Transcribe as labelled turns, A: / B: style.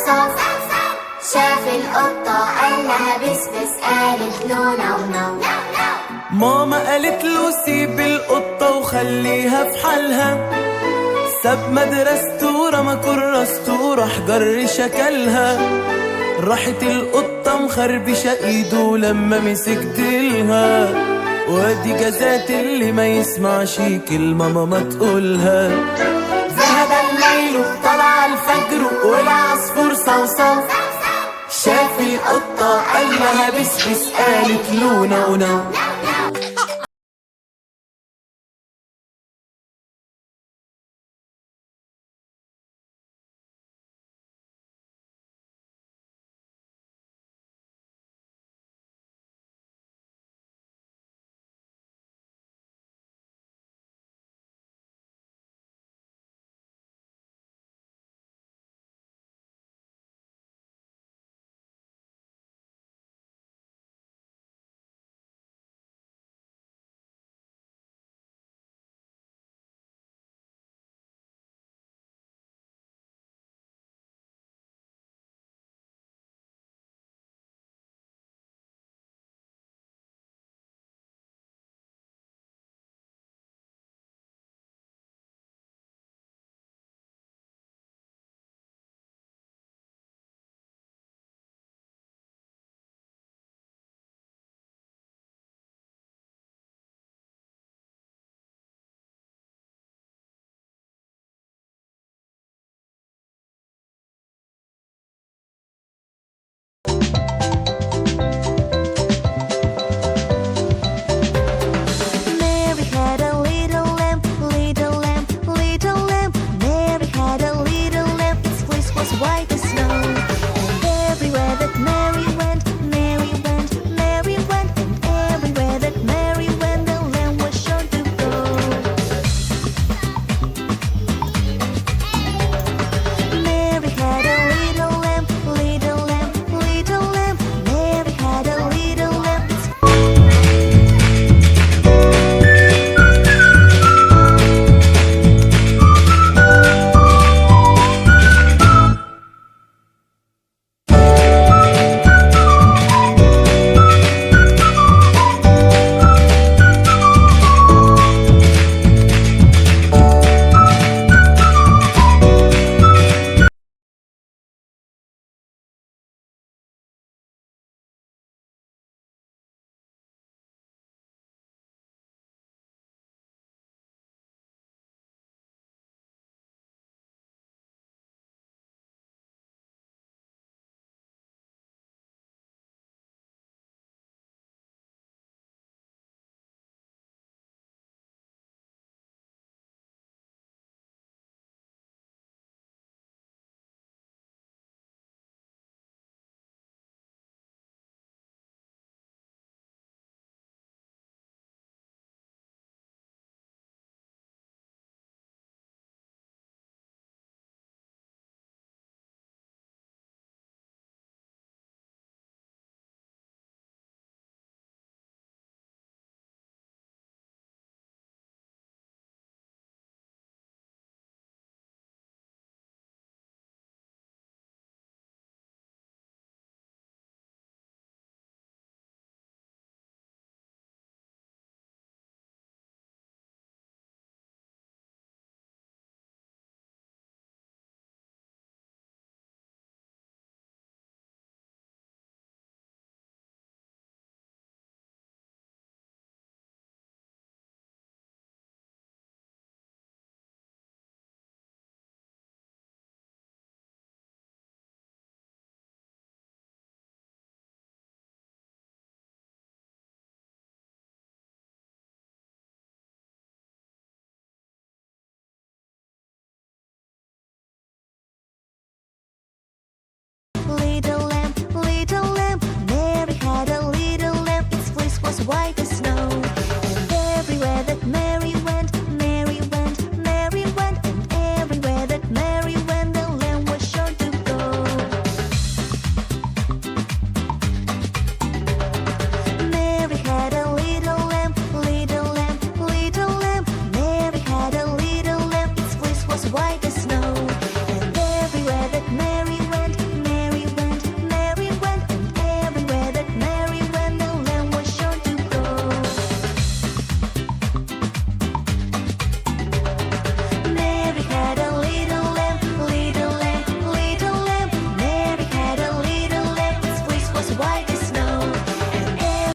A: صوصو. شاف القطة قال لها بس بس، قالت له نو نو.
B: ماما قالت له سيب القطة وخليها في حالها، ساب مدرسته ورمى كراسته راح جر شكلها. راحت القطة مخربشة ايده لما مسك ديلها، وادي جزات اللي ما يسمعش كلمة ماما تقولها. ذهب الليل وطلع الفجر والعصفور صوصو. شاف القطة قال لها بس بس، قالت له نو نو.
C: white as snow. And everywhere that Mary went, Mary went, Mary went. And everywhere that Mary went, the lamb was sure to go. Mary had a little lamb, little lamb, little lamb. Mary had a little lamb, its fleece was white